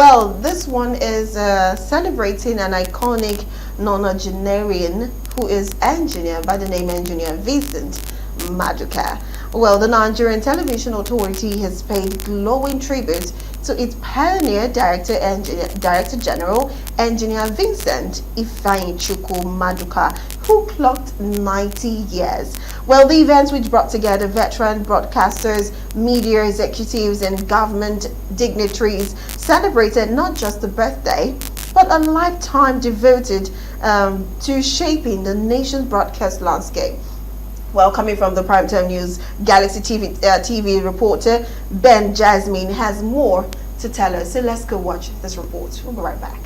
Well, this one is celebrating an iconic nonagenarian who is engineer by the name Engineer Vincent Maduka. Well, the Nigerian Television Authority has paid glowing tribute to its pioneer Director General Engineer Vincent Ifeanyichukwu Maduka, who clocked 90 years. Well, the event, which brought together veteran broadcasters, media executives, and government dignitaries, celebrated not just the birthday, but a lifetime devoted to shaping the nation's broadcast landscape. Well, coming from the Primetime News Galaxy TV reporter, Ben Jasmine has more to tell us. So let's go watch this report. We'll be right back.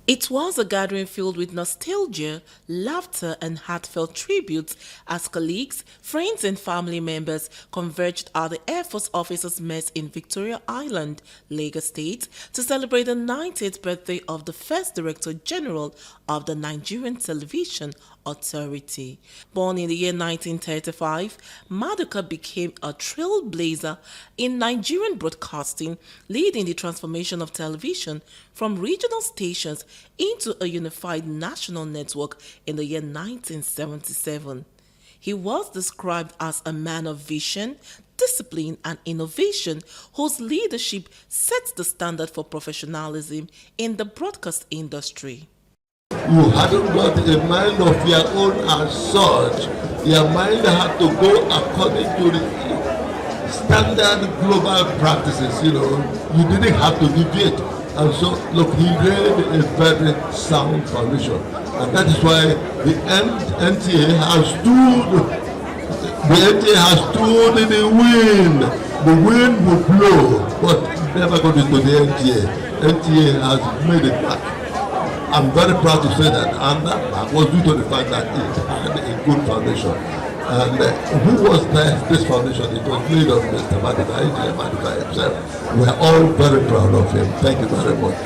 It was a gathering filled with nostalgia, laughter, and heartfelt tributes as colleagues, friends, and family members converged at the Air Force Officers' Mess in Victoria Island, Lagos State, to celebrate the 90th birthday of the first Director General of the Nigerian Television Authority. Born in the year 1935, Maduka became a trailblazer in Nigerian broadcasting, leading the transformation of television from regional stations into a unified national network in the year 1977. He was described as a man of vision, discipline, and innovation whose leadership sets the standard for professionalism in the broadcast industry. You hadn't got a mind of your own as such. Your mind had to go according to the standard global practices, You didn't have to deviate. And so, look, he laid a very sound foundation. And that is why the NTA has stood in the wind. The wind would blow, but it never got into the NTA. NTA has made it back. I'm very proud to say that, and that was due to the fact that it had a good foundation. And who was this foundation? It was made of Mr. Maduka, Engineer Maduka himself. We are all very proud of him. Thank you very much.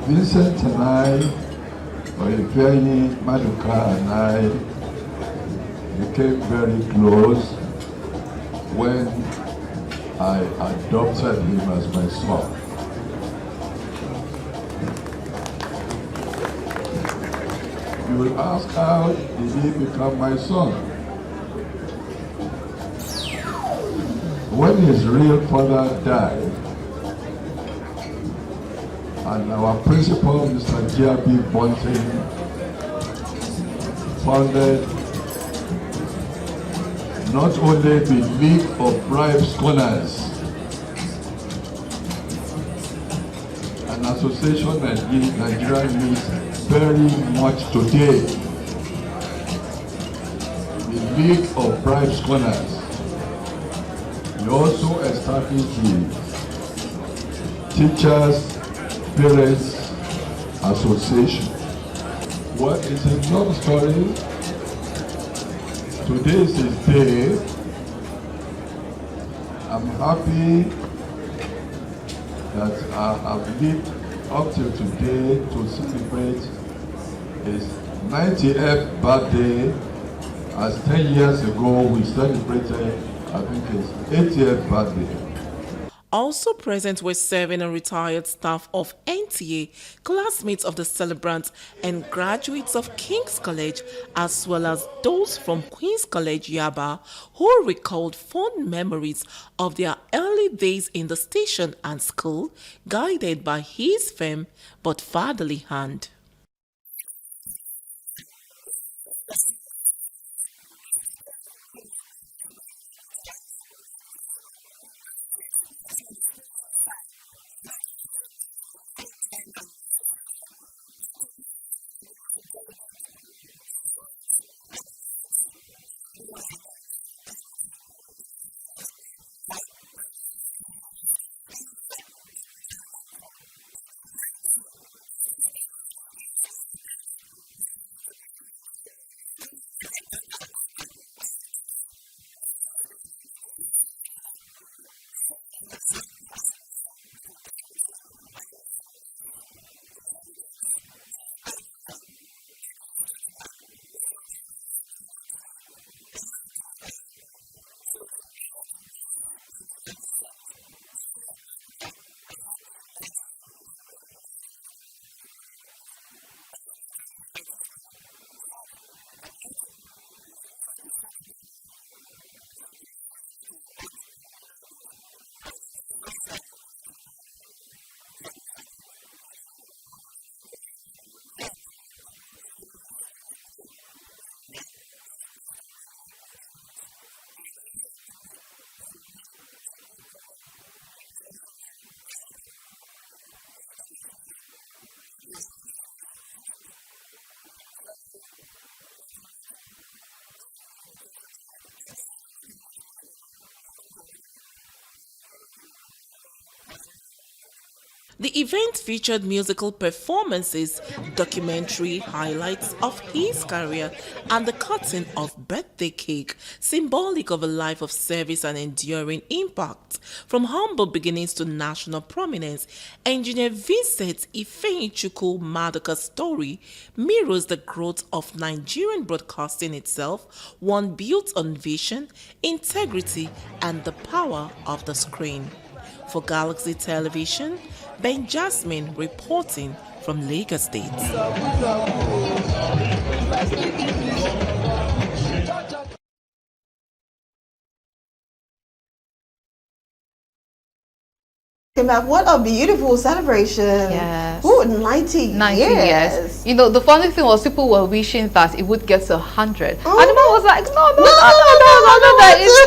Vincent and I, or Ifeanyi Maduka and I, became very close when I adopted him as my son. You will ask, how did he become my son? When his real father died, and our principal, Mr. J.B. Bunting, founded not only the League of Bribe Scholars, an association that Nigeria needs very much today, the League of Bribe Scholars. We also established the Teachers Parents Association. Well, it's a long story. Today is his day. I'm happy that I have lived up till today to celebrate his 90th birthday, as 10 years ago we celebrated, I think, his 80th birthday. Also present were serving and retired staff of NTA, classmates of the celebrant, and graduates of King's College, as well as those from Queen's College Yaba, who recalled fond memories of their early days in the station and school, guided by his firm but fatherly hand. The event featured musical performances, documentary highlights of his career, and the cutting of birthday cake, symbolic of a life of service and enduring impact. From humble beginnings to national prominence, Engineer Vincent Ifeanyichukwu Maduka's story mirrors the growth of Nigerian broadcasting itself, one built on vision, integrity, and the power of the screen. For Galaxy Television, Ben Jasmine reporting from Lagos State. What a beautiful celebration. Yes. Ooh, 90 years. You know, the funny thing was people were wishing that it would get to 100. And the man was like, no.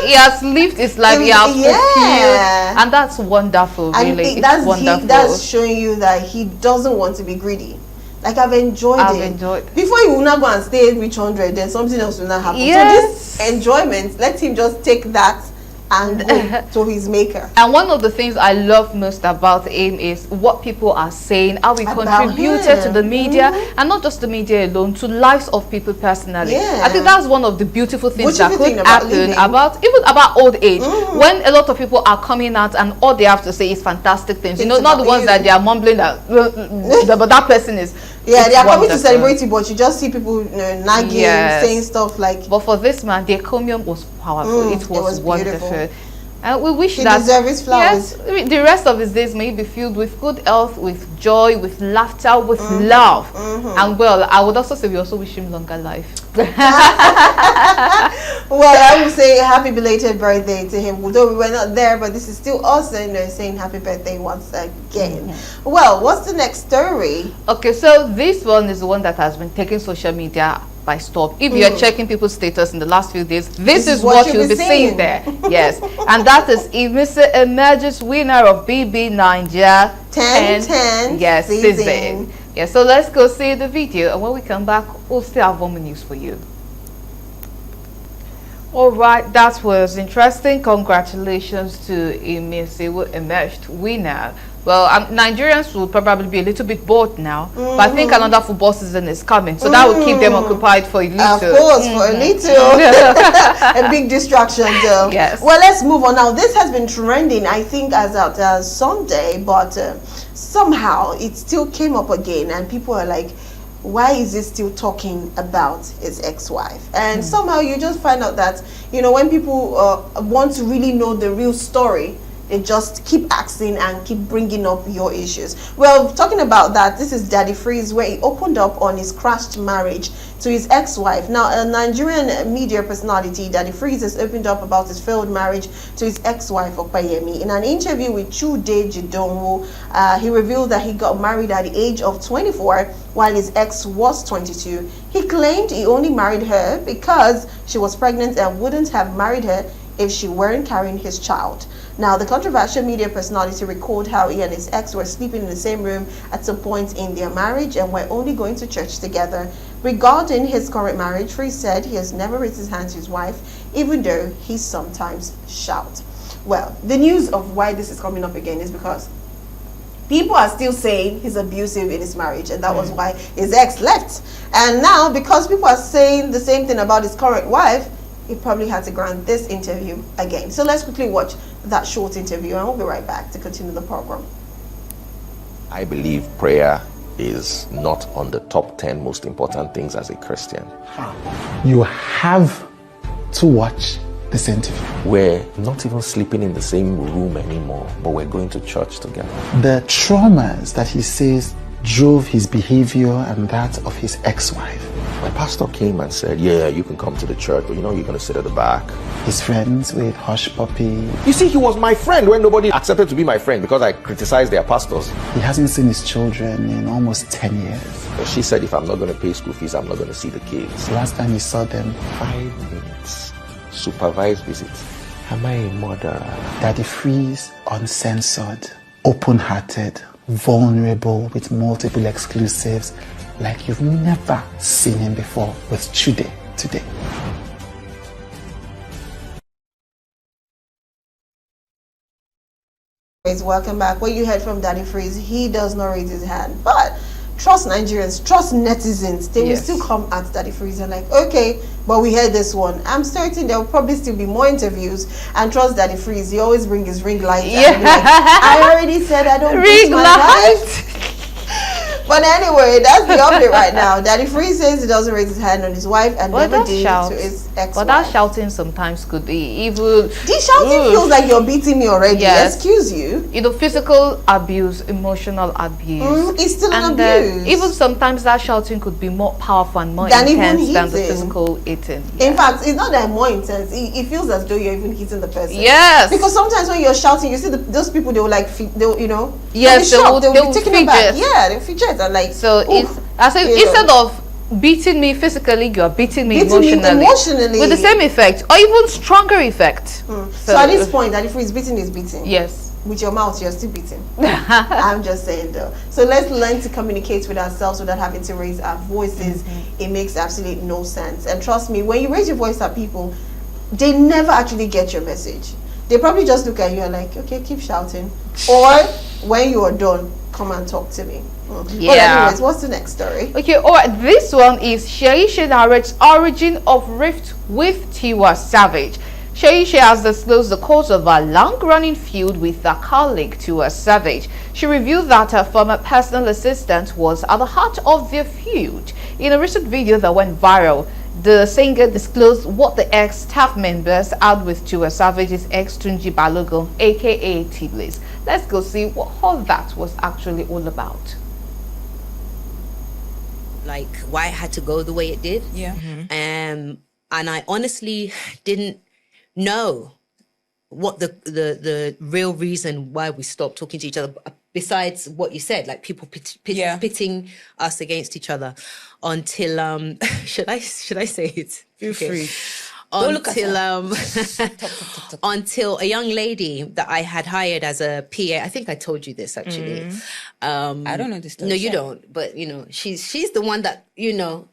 He has lived his life. He has fulfilled. And that's wonderful, really. It's wonderful. That's showing you that he doesn't want to be greedy. Like, I've enjoyed it. Before you will not go and stay and reach 100, then something else will not happen. Yes. So this enjoyment, let him just take that and go to his maker. And one of the things I love most about him is what people are saying, how he contributed to the media, and not just the media alone, to lives of people personally. I think that's one of the beautiful things that could happen about old age, when a lot of people are coming out and all they have to say is fantastic things. You know, not the ones that they are mumbling that, but that person is. Yeah, they are coming to celebrate it, but you just see people nagging, saying stuff like. But for this man, the encomium was powerful. It was wonderful. And we wish he that deserves his flowers. Yes, the rest of his days may be filled with good health, with joy, with laughter, with love. And well, I would also say we also wish him longer life. Well, I would say happy belated birthday to him. Although we were not there, but this is still us, saying happy birthday once again. Well, what's the next story? Okay, so this one is the one that has been taking social media by storm. If you're checking people's status in the last few days, this is what you'll be seeing there. Yes, and that is Mr. emerges winner of BB Nigeria 10 yes season. Yeah, so let's go see the video, and when we come back, we'll still have more news for you. All right, that was interesting. Congratulations to Emesi, who emerged winner. Well, Nigerians will probably be a little bit bored now, but I think another football season is coming, so that will keep them occupied for a little. Of course, for a little. A big distraction, though. Yes. Well, let's move on now. This has been trending, I think, as Sunday, but somehow it still came up again, and people are like, why is he still talking about his ex-wife? And somehow you just find out that, when people want to really know the real story, they just keep asking and keep bringing up your issues. Well, talking about that, this is Daddy Freeze, where he opened up on his crashed marriage to his ex-wife. Now, a Nigerian media personality, Daddy Freeze, has opened up about his failed marriage to his ex-wife, Opeyemi. In an interview with Chude Jidonwu, he revealed that he got married at the age of 24 while his ex was 22. He claimed he only married her because she was pregnant and wouldn't have married her if she weren't carrying his child. Now, the controversial media personality recalled how he and his ex were sleeping in the same room at some point in their marriage and were only going to church together. Regarding his current marriage, Freeze said he has never raised his hand to his wife, even though he sometimes shouts. Well, the news of why this is coming up again is because people are still saying he's abusive in his marriage, and that was why his ex left. And now, because people are saying the same thing about his current wife, he probably had to grant this interview again. So let's quickly watch that short interview, and we'll be right back to continue the program. I believe prayer is not on the top 10 most important things as a Christian. You have to watch this interview. We're not even sleeping in the same room anymore, but we're going to church together. The traumas that he says drove his behavior and that of his ex-wife. My pastor came and said, yeah, you can come to the church, but you're going to sit at the back. His friends with Hush Puppy. You see, he was my friend when nobody accepted to be my friend because I criticized their pastors. He hasn't seen his children in almost 10 years. But she said, if I'm not going to pay school fees, I'm not going to see the kids. Last time he saw them, 5 minutes. Supervised visit. Am I a murderer? Daddy Freeze, uncensored, open-hearted, vulnerable, with multiple exclusives, like you've never seen him before with Chude today. Welcome back. What you heard from Daddy Freeze, he does not raise his hand, but trust Nigerians, trust netizens. They will still come at Daddy Freeze and like, okay, but we heard this one. I'm certain there will probably still be more interviews. And trust Daddy Freeze, he always bring his ring light. Yeah. And be like, I already said I don't ring light. But anyway, that's the update right now. Daddy Freeze says he doesn't raise his hand on his wife and never did to his ex-wife. But that shouting sometimes could be evil. This shouting feels like you're beating me already. Yes. Excuse you. You know, physical abuse, emotional abuse. It's still an abuse. Even sometimes that shouting could be more powerful and more intense than the physical hitting. In fact, it's not that more intense. It feels as though you're even hitting the person. Yes. Because sometimes when you're shouting, you see those people, they will like, they'll, you know, yes, they'll be taken aback. Yeah, they'll fidget. And like, so instead of beating me physically, you are beating me emotionally with the same effect or even stronger effect. So at this point, Daddy Freeze beating is beating. Yes. With your mouth, you're still beating. I'm just saying though. So let's learn to communicate with ourselves without having to raise our voices. It makes absolutely no sense. And trust me, when you raise your voice at people, they never actually get your message. They probably just look at you and like, okay, keep shouting. Or when you are done, come and talk to me. Yeah. But anyways, what's the next story? Okay, alright, this one is Seyi narrates origin of rift with Tiwa Savage. Seyi has disclosed the cause of a long-running feud with her colleague Tiwa Savage. She revealed that her former personal assistant was at the heart of their feud. In a recent video that went viral, the singer disclosed what the ex-staff members had with Tiwa Savage's ex Tunji Balogun, aka T-Blaze. Let's go see what all that was actually all about. Like why it had to go the way it did. Yeah. And I honestly didn't know what the real reason why we stopped talking to each other, besides what you said, like people pitting us against each other, until should I say it? Feel free. Until a young lady that I had hired as a PA, I think I told you this actually. I don't know this story. No, you don't. But you know, she's the one that, you know,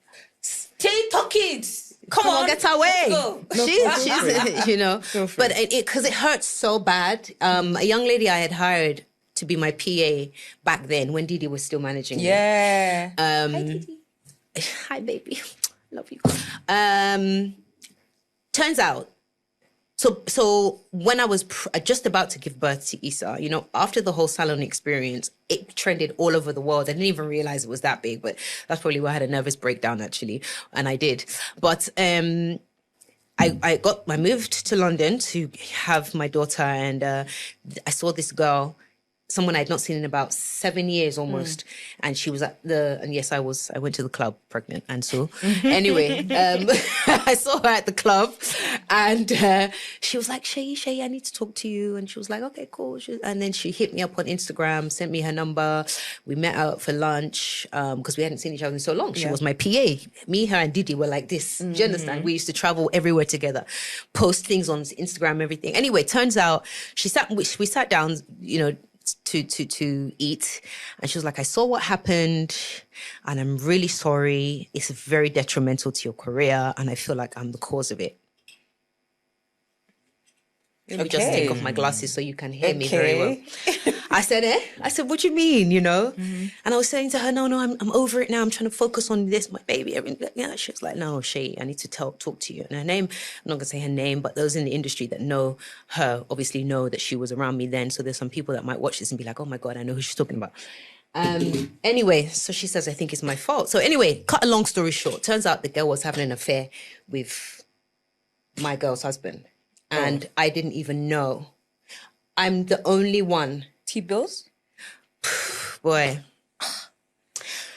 TikTok kids. Come on, get away. She's you know, but because it hurts so bad. A young lady I had hired to be my PA back then when Didi was still managing. Yeah. Hi Didi. Hi baby, love you. Turns out, so when I was just about to give birth to Issa, you know, after the whole salon experience, it trended all over the world. I didn't even realize it was that big, but that's probably why I had a nervous breakdown actually, and I did. But I moved to London to have my daughter, and I saw this girl, someone I'd not seen in about 7 years almost. And she was and yes, I went to the club pregnant. And so anyway, I saw her at the club, and she was like, Seyi, I need to talk to you. And she was like, okay, cool. And then she hit me up on Instagram, sent me her number. We met out for lunch because we hadn't seen each other in so long. She was my PA. Me, her, and Didi were like this. Do you understand? We used to travel everywhere together, post things on Instagram, everything. Anyway, turns out we sat down, you know, to eat, and she was like, I saw what happened and I'm really sorry. It's very detrimental to your career and I feel like I'm the cause of it. Let me just take off my glasses so you can hear me very well. I said, what do you mean, you know? And I was saying to her, no, I'm over it now. I'm trying to focus on this, my baby, everything. Yeah, she was like, no, Seyi, I need to talk to you. And her name, I'm not going to say her name, but those in the industry that know her obviously know that she was around me then. So there's some people that might watch this and be like, oh my God, I know who she's talking about. Anyway, so she says, I think it's my fault. So anyway, cut a long story short, turns out the girl was having an affair with my girl's husband. And I didn't even know. I'm the only one. T-bills? Boy.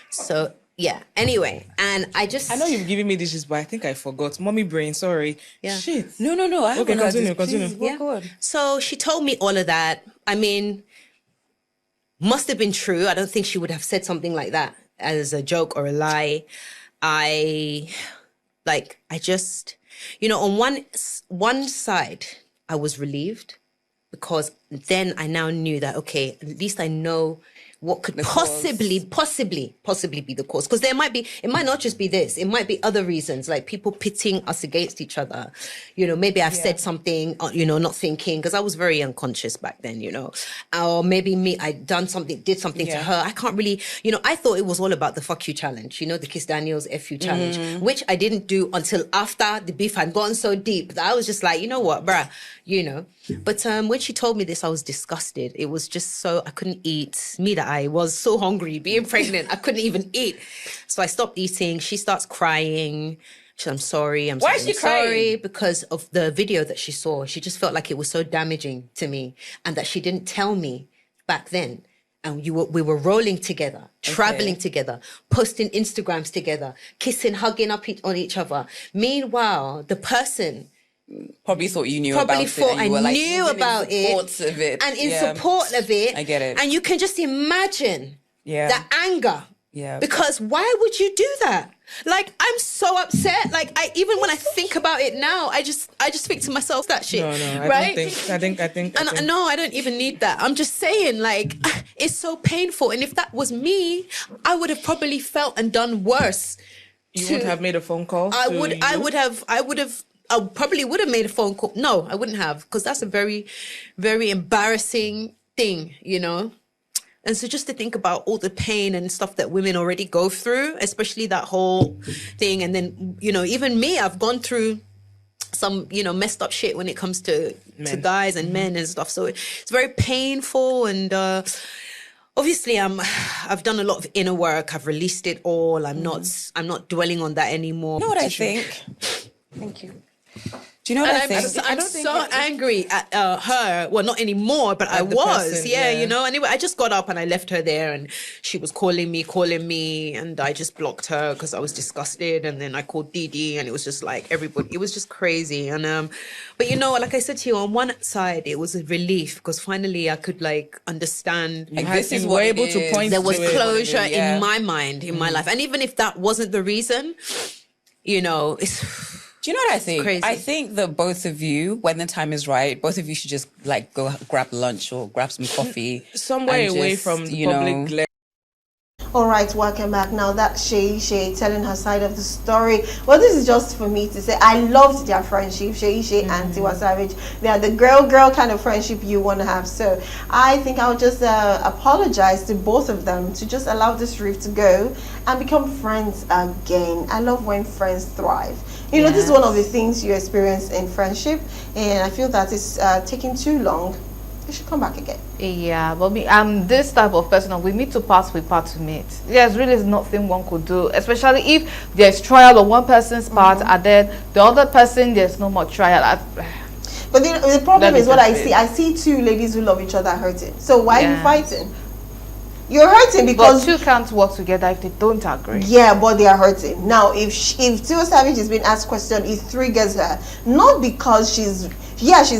So, yeah. Anyway, and I know you've given me dishes, but I think I forgot. Mommy brain, sorry. Yeah. Shit. No. Okay, continue. Yeah. Go on. So she told me all of that. I mean, must have been true. I don't think she would have said something like that as a joke or a lie. You know, on one side, I was relieved because then I now knew that, okay, at least I know what could possibly be the cause, because it might not just be this, it might be other reasons, like people pitting us against each other. You know, maybe I've said something, you know, not thinking, because I was very unconscious back then, you know, or maybe I did something to her. I can't really, you know, I thought it was all about the fuck you challenge, you know, the Kiss Daniels FU challenge, which I didn't do until after the beef had gone so deep that I was just like, you know what, bruh, you know. But when she told me this, I was disgusted. It was just so, I couldn't eat. Me that I was so hungry, being pregnant, I couldn't even eat. So I stopped eating. She starts crying. She said, I'm sorry. Why is she crying? Because of the video that she saw. She just felt like it was so damaging to me, and that she didn't tell me back then. And we were rolling together, traveling together, posting Instagrams together, kissing, hugging up on each other. Meanwhile, the person probably thought you knew about it. Probably thought I knew about it. And in support of it. I get it. And you can just imagine the anger. Yeah. Because why would you do that? Like, I'm so upset. Like, even when I think about it now, I just think to myself that shit. No, right? I think. No, I don't even need that. I'm just saying, like, it's so painful. And if that was me, I would have probably felt and done worse. You would have made a phone call? I probably would have made a phone call. No, I wouldn't have, because that's a very, very embarrassing thing, you know? And so just to think about all the pain and stuff that women already go through, especially that whole thing. And then, you know, even me, I've gone through some, you know, messed up shit when it comes to guys and men and stuff. So it's very painful. And obviously I've done a lot of inner work. I've released it all. I'm not dwelling on that anymore. You know what I think? Thank you. Do you know what I think? I'm so angry at her. Well, not anymore, but I was. Person, you know. Anyway, I just got up and I left her there, and she was calling me, and I just blocked her because I was disgusted. And then I called Didi, and it was just like everybody. It was just crazy. And but you know, like I said to you, on one side it was a relief because finally I could like understand. Like, this is what able to point. There was closure in my mind, in my life, and even if that wasn't the reason, you know, it's. Do you know what I think? Crazy. I think that both of you, when the time is right, both of you should just like go grab lunch or grab some coffee. Somewhere away from the public glare. All right, welcome back. Now that Shay telling her side of the story. Well, this is just for me to say I loved their friendship, Shay and Tiwa Savage. They are the girl kind of friendship you want to have. So I think I'll just apologize to both of them to just allow this rift to go and become friends again. I love when friends thrive. You know, this is one of the things you experience in friendship, and I feel that it's taking too long. You should come back again. Yeah, but me, I'm this type of person. We meet to pass, we part to meet. There's really nothing one could do, especially if there's trial on one person's part, and then the other person, there's no more trial. But the problem is what I see. I see two ladies who love each other hurting. So why are you fighting? You're hurting because two can't work together if they don't agree. Yeah, but they are hurting. Now, if Tiwa Savage is being asked question, it triggers her. Not because she's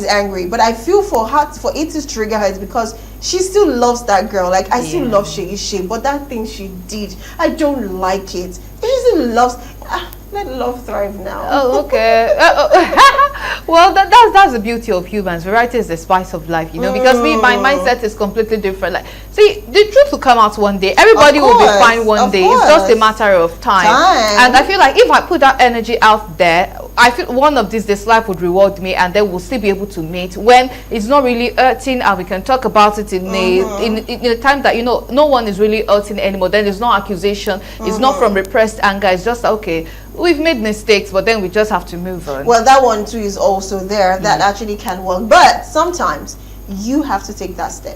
angry, but I feel for it to trigger her because she still loves that girl. Like, I still love Shay, but that thing she did, I don't like it. She still loves. Let love thrive now. Oh, okay. Well, that's the beauty of humans. Variety is the spice of life, you know. Because my mindset is completely different. Like, see, the truth will come out one day. Everybody will be fine one day. It's just a matter of time. And I feel like if I put that energy out there, I feel one of these days life would reward me, and then we'll still be able to meet when it's not really hurting, and we can talk about it in a time that, you know, no one is really hurting anymore. Then there's no accusation. It's not from repressed anger. It's just okay. We've made mistakes, but then we just have to move on. Well, that one too is also there. That actually can work, but sometimes you have to take that step.